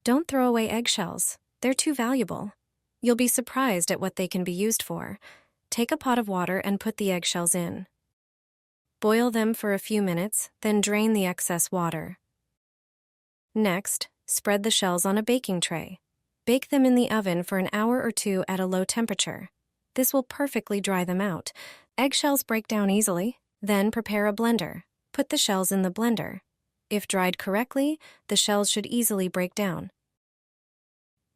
Don't throw away eggshells. They're too valuable. You'll be surprised at what they can be used for. Take a pot of water and put the eggshells in. Boil them for a few minutes, then drain the excess water. Next, spread the shells on a baking tray. Bake them in the oven for an hour or two at a low temperature. This will perfectly dry them out. Eggshells break down easily. Then prepare a blender. Put the shells in the blender. If dried correctly, the shells should easily break down.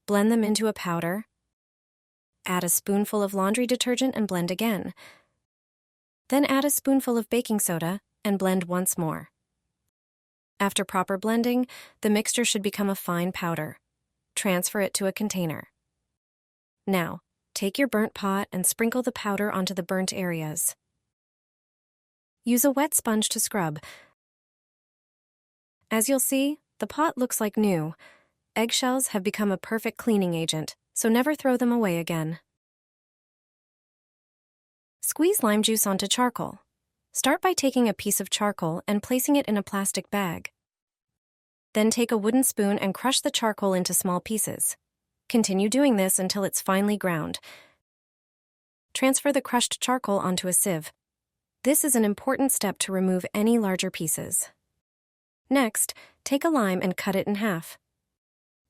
Blend them into a powder. Add a spoonful of laundry detergent and blend again. Then add a spoonful of baking soda and blend once more. After proper blending, the mixture should become a fine powder. Transfer it to a container. Now, take your burnt pot and sprinkle the powder onto the burnt areas. Use a wet sponge to scrub. As you'll see, the pot looks like new. Eggshells have become a perfect cleaning agent, so never throw them away again. Squeeze lime juice onto charcoal. Start by taking a piece of charcoal and placing it in a plastic bag. Then take a wooden spoon and crush the charcoal into small pieces. Continue doing this until it's finely ground. Transfer the crushed charcoal onto a sieve. This is an important step to remove any larger pieces. Next, take a lime and cut it in half.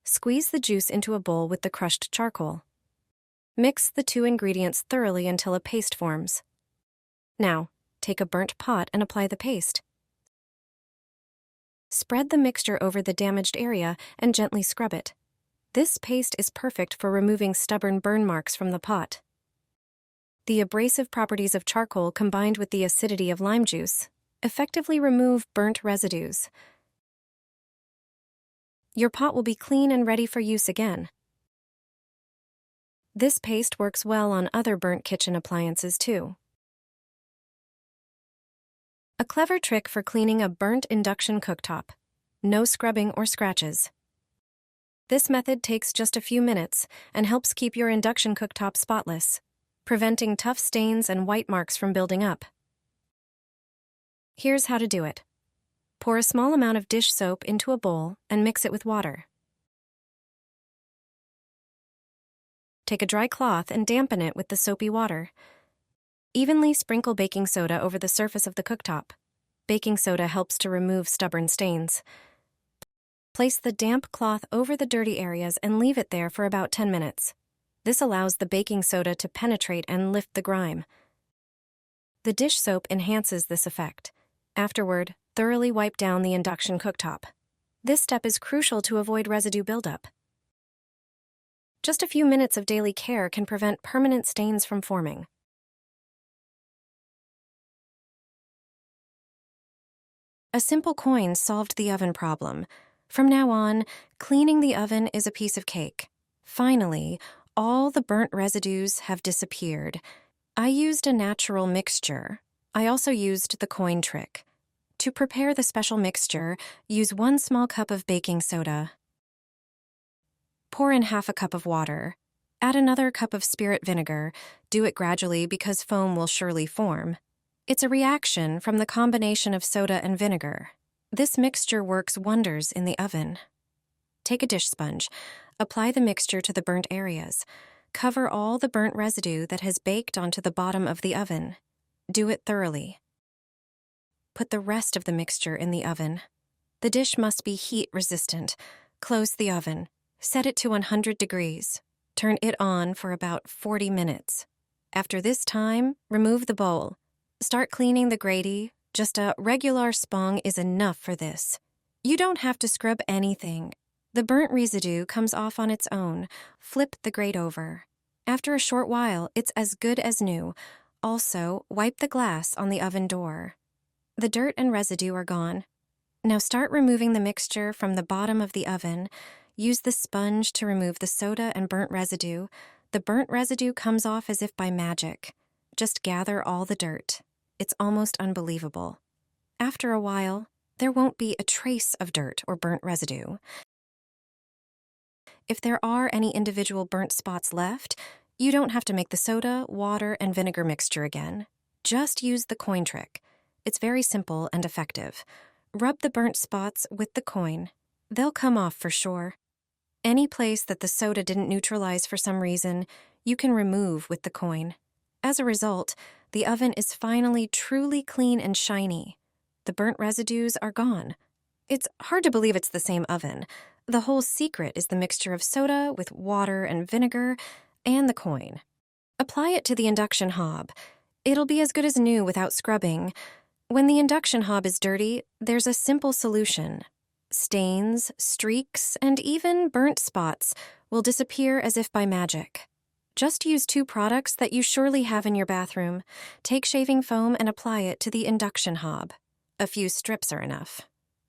Squeeze the juice into a bowl with the crushed charcoal. Mix the two ingredients thoroughly until a paste forms. Now, take a burnt pot and apply the paste. Spread the mixture over the damaged area and gently scrub it. This paste is perfect for removing stubborn burn marks from the pot. The abrasive properties of charcoal combined with the acidity of lime juice effectively remove burnt residues. Your pot will be clean and ready for use again. This paste works well on other burnt kitchen appliances too. A clever trick for cleaning a burnt induction cooktop. No scrubbing or scratches. This method takes just a few minutes and helps keep your induction cooktop spotless, preventing tough stains and white marks from building up. Here's how to do it. Pour a small amount of dish soap into a bowl and mix it with water. Take a dry cloth and dampen it with the soapy water. Evenly sprinkle baking soda over the surface of the cooktop. Baking soda helps to remove stubborn stains. Place the damp cloth over the dirty areas and leave it there for about 10 minutes. This allows the baking soda to penetrate and lift the grime. The dish soap enhances this effect. Afterward, thoroughly wipe down the induction cooktop. This step is crucial to avoid residue buildup. Just a few minutes of daily care can prevent permanent stains from forming. A simple coin solved the oven problem. From now on, cleaning the oven is a piece of cake. Finally, all the burnt residues have disappeared. I used a natural mixture. I also used the coin trick. To prepare the special mixture, use 1 small cup of baking soda. Pour in half a cup of water. Add another cup of spirit vinegar. Do it gradually because foam will surely form. It's a reaction from the combination of soda and vinegar. This mixture works wonders in the oven. Take a dish sponge. Apply the mixture to the burnt areas. Cover all the burnt residue that has baked onto the bottom of the oven. Do it thoroughly. Put the rest of the mixture in the oven. The dish must be heat resistant. Close the oven. Set it to 100 degrees. Turn it on for about 40 minutes. After this time, remove the bowl. Start cleaning the grate. Just a regular spong is enough for this. You don't have to scrub anything. The burnt residue comes off on its own. Flip the grate over. After a short while, it's as good as new. Also, wipe the glass on the oven door. The dirt and residue are gone. Now start removing the mixture from the bottom of the oven. Use the sponge to remove the soda and burnt residue. The burnt residue comes off as if by magic. Just gather all the dirt. It's almost unbelievable. After a while, there won't be a trace of dirt or burnt residue. If there are any individual burnt spots left, you don't have to make the soda, water, and vinegar mixture again. Just use the coin trick. It's very simple and effective. Rub the burnt spots with the coin. They'll come off for sure. Any place that the soda didn't neutralize for some reason, you can remove with the coin. As a result, the oven is finally truly clean and shiny. The burnt residues are gone. It's hard to believe it's the same oven. The whole secret is the mixture of soda with water and vinegar and the coin. Apply it to the induction hob. It'll be as good as new without scrubbing. When the induction hob is dirty, there's a simple solution. Stains, streaks, and even burnt spots will disappear as if by magic. Just use 2 products that you surely have in your bathroom. Take shaving foam and apply it to the induction hob. A few strips are enough.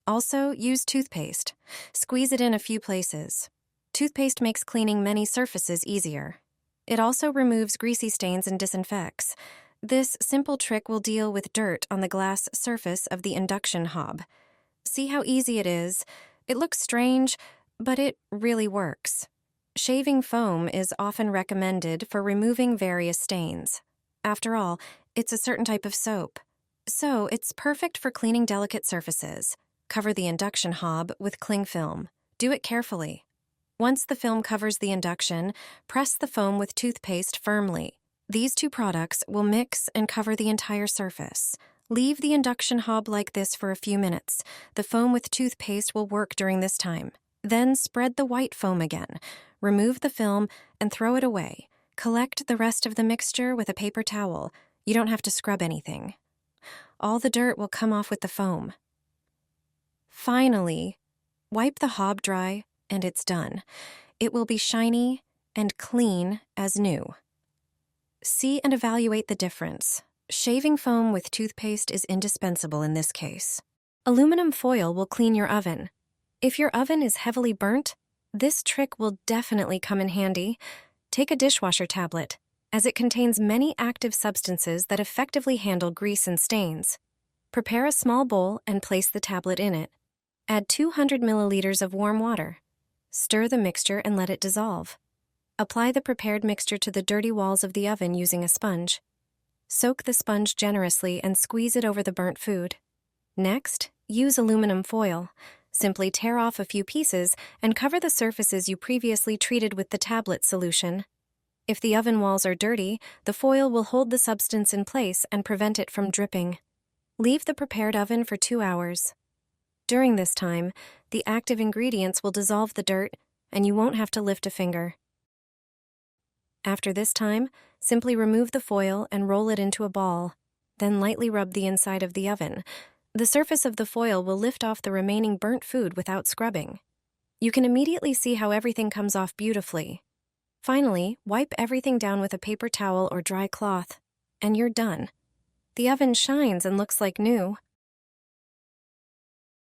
Also, use toothpaste. Squeeze it in a few places. Toothpaste makes cleaning many surfaces easier. It also removes greasy stains and disinfects. This simple trick will deal with dirt on the glass surface of the induction hob. See how easy it is? It looks strange, but it really works. Shaving foam is often recommended for removing various stains. After all, it's a certain type of soap. So it's perfect for cleaning delicate surfaces. Cover the induction hob with cling film. Do it carefully. Once the film covers the induction, press the foam with toothpaste firmly. These 2 products will mix and cover the entire surface. Leave the induction hob like this for a few minutes. The foam with toothpaste will work during this time. Then spread the white foam again. Remove the film and throw it away. Collect the rest of the mixture with a paper towel. You don't have to scrub anything. All the dirt will come off with the foam. Finally, wipe the hob dry and it's done. It will be shiny and clean as new. See and evaluate the difference. Shaving foam with toothpaste is indispensable in this case. Aluminum foil will clean your oven. If your oven is heavily burnt, this trick will definitely come in handy. Take a dishwasher tablet, as it contains many active substances that effectively handle grease and stains. Prepare a small bowl and place the tablet in it. Add 200 milliliters of warm water. Stir the mixture and let it dissolve. Apply the prepared mixture to the dirty walls of the oven using a sponge. Soak the sponge generously and squeeze it over the burnt food. Next, use aluminum foil. Simply tear off a few pieces and cover the surfaces you previously treated with the tablet solution. If the oven walls are dirty, the foil will hold the substance in place and prevent it from dripping. Leave the prepared oven for 2 hours. During this time, the active ingredients will dissolve the dirt and you won't have to lift a finger. After this time, simply remove the foil and roll it into a ball. Then lightly rub the inside of the oven. The surface of the foil will lift off the remaining burnt food without scrubbing. You can immediately see how everything comes off beautifully. Finally, wipe everything down with a paper towel or dry cloth, and you're done. The oven shines and looks like new.